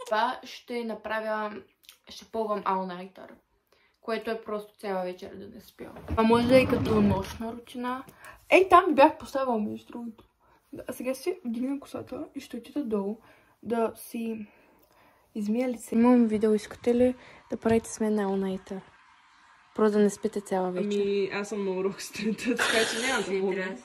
това ще направя, ще пълвам All Nighter, което е просто цяла вечер да не спя. Това може да е като нощна рутина. Ей, там бях поставила между другото. А сега си вдигна косата и ще отида долу да си измия лице. Имам видео, искате ли да правите с мен на All Nighter? Просто да не спите цяла вечер. Ами, аз съм много рок сутринта, така че няма да мога.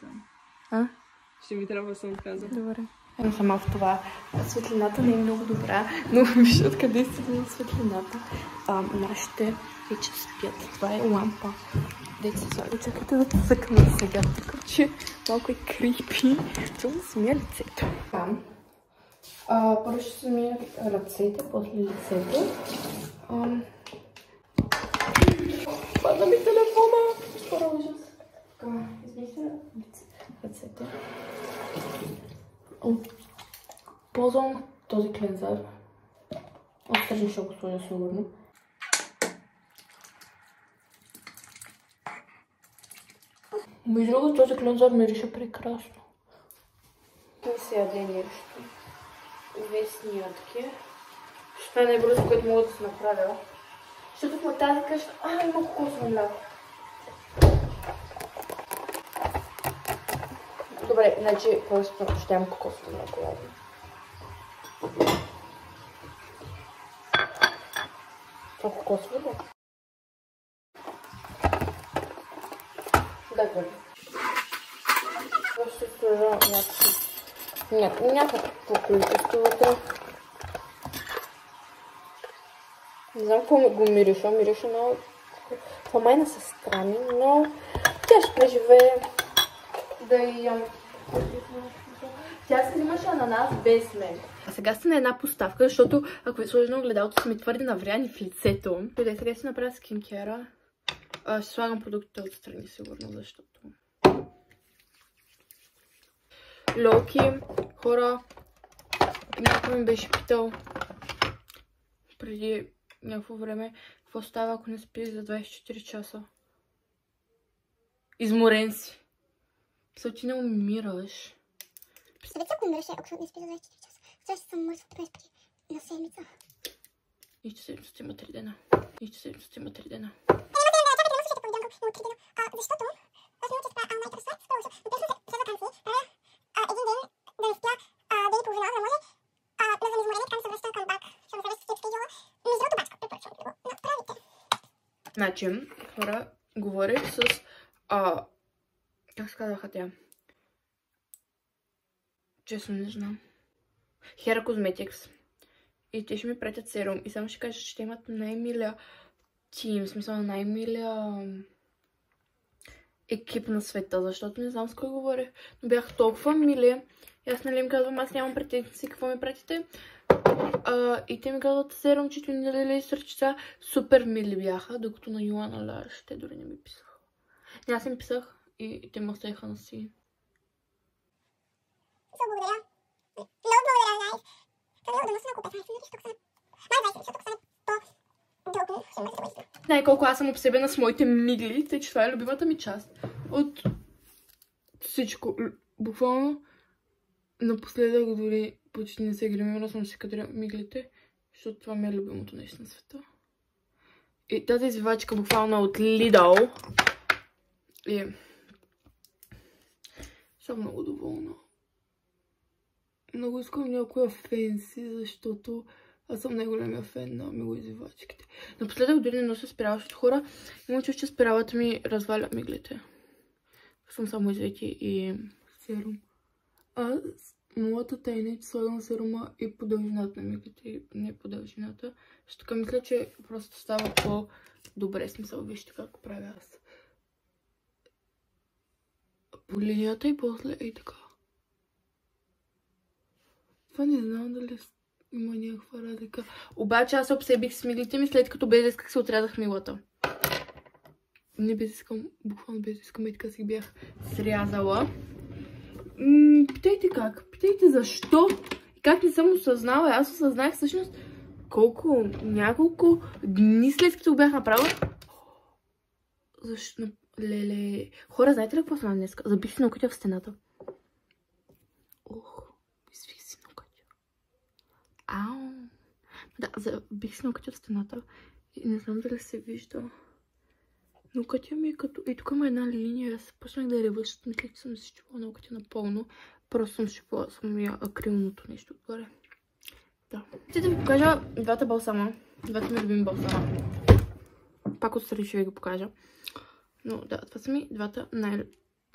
Ще ми трябва съм каза. Добре. Ема сама в това. Светлината не е много добра, но виж откъде е светлината. Нашите вече спят. Това е лампа. Дайте се слага. Чакайте да цъкна сега, така че малко е крипи. Чувам да смия лицето. Първо ще смия ръцете, после лицето. Падна ми телефона! Скоро ужас. Измисля ръцете. Ползвам този клензър. Отстържи ще го сложа сигурно. Между другото, този клензър мирише прекрасно. Не се яде нещо. Весни ядки. Това е най-бързо, което мога да се направя. Защото в тази къща... има кокосово мляко. Добре, значи просто ще имам кокосово мляко, ладно. Това кокосово ли? Да, добре. Просто сложа някакво количество вътре. Не знам какво го мириша. Мириша много... Това майна се страни, но тя ще преживее да ям. Тя се взимаше ананас без мен. А сега сте на една поставка, защото ако ви сложа на огледалото, са ми твърде навряни в лицето. Преди сега си направя скинкера. Ще слагам продуктите отстрани, сигурно, защото... Локи, хора, някой ми беше питал преди някакво време какво става, ако не спиш за 24 часа. Изморен си. Мисля, ти не умираш. Представете се, ако умираш, ако не спиш за 24 часа. Сега ще съм мъртва 20 пъти на седмица. Нищо седмицата има 3 дена. Нищо седмицата има 3 дена. Защото аз не уча All Nighter след това, но те след вакансии правя един ден да не спя ден и половина, за да може да съм изморена, така ми се връща към бак. Ще ме се връща всички дела. Мизерното бачка, препоръчвам да го направите. Значи, хора, говорих с... как се казаха тя? Честно не знам. Hera Cosmetics. И те ще ми пратят серум. И само ще кажа, че те имат най-милия тим, в смисъл най-милия екип на света, защото не знам с кой говорих, но бях толкова мили. И аз нали им казвам, аз нямам претенции, какво ми пратите. И те ми казват, серум, чето ни дали сърчица, супер мили бяха, докато на Йоана Лаш те дори не ми писаха. Не, аз им писах и те ме оставиха на си. Благодаря. Много благодаря, Найс. Това е да нося на купе, защото тук са... Май 20, защото тук са по-дълго. Ще ме се това. Знае колко аз съм обсебена с моите мигли, тъй че това е любимата ми част от всичко. Буквално напоследък дори почти не се гримира, съм си кадря миглите, защото това ми е любимото нещо на света. И тази извивачка буквално е от Lidl. И съм много доволна. Много искам някоя фенси, защото аз съм най-големия фен на миглоизвивачките. Напоследък дори не нося спирала, защото хора има чуш, че спиралата ми разваля миглите. Съм само извеки и серум. Моята тайна е, че слагам серума и по дължината на миглите, и не по дължината. Защото така мисля, че просто става по-добре. Смисъл, вижте как правя аз. По линията и после и така. Това не знам дали има някаква разлика. Обаче аз се обсебих с миглите ми, след като без исках се отрязах милата. Не без искам, буквално без искам и така си бях срязала. Питайте как, питайте защо и как не съм осъзнала. Аз осъзнах всъщност няколко дни след като го бях направила. Защо? Леле. Хора, знаете ли какво съм днес? Забих си ногтя в стената. Ох, извих си ногтя. Ау. Бих си ногти от стената и не знам дали се вижда. Но кътя ми е като... И тук има една линия. Аз почнах да ревъщат. Мисля, че съм си щупила ногти напълно. Просто съм щупила самия акрилното нещо отгоре. Да. Ще да ви покажа двата балсама. Двата ми любими балсама. Пак отстрани ще ви го покажа. Но да, това са ми двата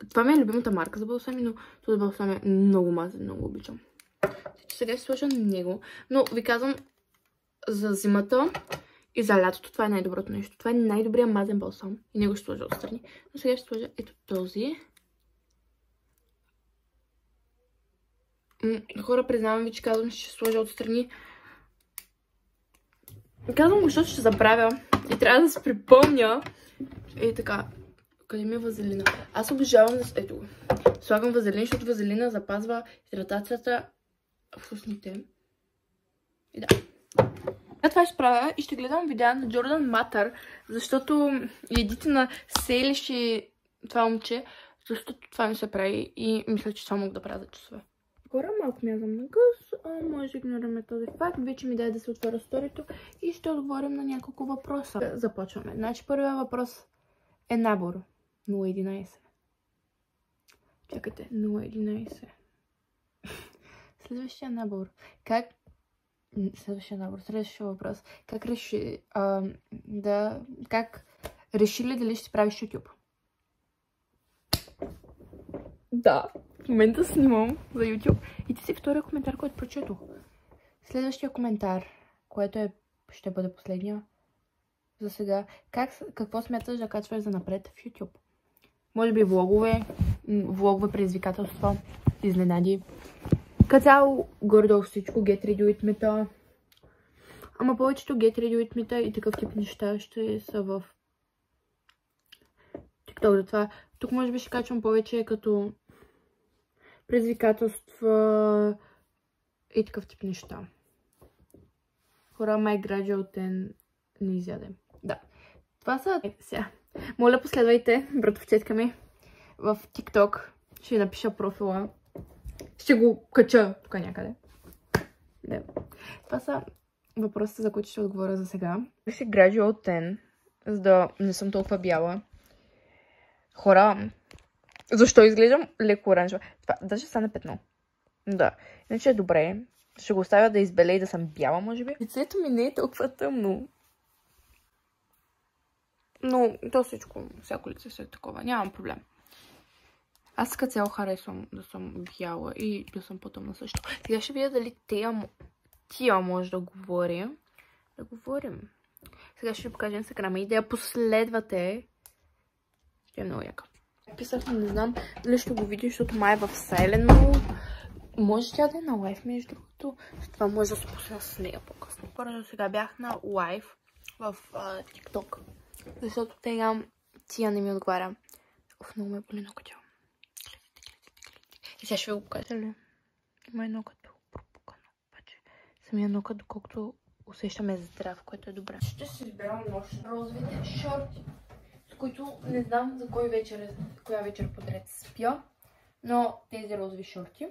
Това ми е любимата марка за балсами, но този балсам е много мазен, много обичам. Сега ще сложа него. Но ви казвам, за зимата и за лятото това е най-доброто нещо. Това е най-добрият мазен балсам. И него ще сложа отстрани. Но сега ще сложа ето този. Хора, признавам ви, че казвам, че ще сложа отстрани. Казвам го, защото ще забравя. И трябва да се припомня. И така. Къде ми е вазелина? Аз обожавам да... Ето го. Слагам вазелин, защото вазелина запазва хидратацията в устните. И да. Това ще правя и ще гледам видеа на Джордан Матър, защото едите на Сейлиш и това момче, защото това ми се прави и мисля, че това мога да правя за часове. Горе малко мязам на гъс, може да игнорираме този факт. Вече ми дай да се отворя сторито и ще отговорим на няколко въпроса. Започваме. Значи първият въпрос е набор 011. Чакайте, 011. Следващия набор. Следващия въпрос. Как реши ли дали ще правиш YouTube? Да, в момента снимам за YouTube. И ти си втория коментар, който прочетох. Следващия коментар, което ще бъде последния за сега. Какво смяташ да качваш за напред в YouTube? Може би влогове предизвикателства, изненади. Като цяло, горе-долу всичко, get ready with me. Ама повечето get ready with me и такъв тип неща ще са в TikTok. Затова тук може би ще качвам повече като предизвикателства и такъв тип неща. Хора, my graduate не изядем. Да. Това са сега. Моля, последвайте братовчетка ми в TikTok. Ще напиша профила. Ще го кача тук някъде. Да. Това са въпросите, за които ще отговоря за сега. Ще graduate 10, за да не съм толкова бяла. Хора, защо изглеждам леко оранжева? Това даже стане петно. Да. Иначе е добре. Ще го оставя да избеле и да съм бяла, може би. Лицето ми не е толкова тъмно. Но то всичко, всяко лице се е такова. Нямам проблем. Аз като цяло харесвам да съм бяла и да съм по-тъмна също. Сега ще видя дали тия може да говори. Да говорим. Сега ще ви покажа инстаграма и да я последвате. Ще е много яка. Писах, не знам дали ще го видя, защото май е в Silent Mode. Може тя да е на лайф, между другото. Това може да се пусна с нея по-късно. Първо сега бях на лайф в TikTok. Защото тия не ми отговаря. Много ме боли ногото. И сега ще ви го покажа. Има едно като пропукано. Обаче самия ногът, доколкото усещаме здрав, което е добре. Ще си изберам нощ розовите шорти, с които не знам за коя вечер подред спя, но тези розови шорти.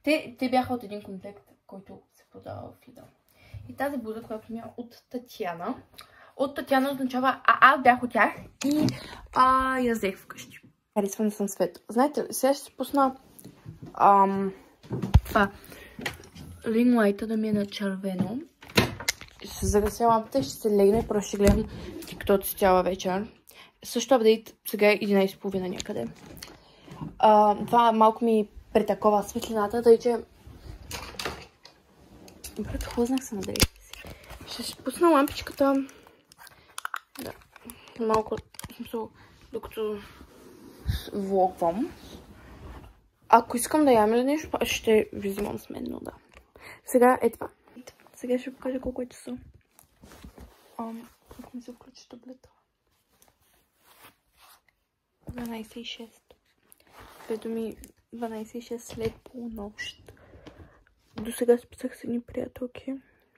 Те бяха от един комплект, който се продава в Lidl. И тази блуза, която ми е от Татяна. От Татяна означава аз бях от тях и я взех вкъщи. Харесвам да съм светло. Знаете ли, сега ще си пусна ринглайта да ми е на червено. Ще се загася лампата и ще се легна и просто ще гледам TikTok си цяла вечер. Също апдейт сега е 11:30 някъде. Това малко ми претакова светлината, тъй че... Брат, хлъзнах се на дрехите си. Ще си пусна лампичката. Да. Малко, докато влогвам. Ако искам да ям или нещо, ще ви взимам с мен, но да. Сега е това. Сега ще покажа колко е часа. Как ми се включи таблета? 12:06. Две ми 12:06 след полунощ. До сега списах с едни приятелки.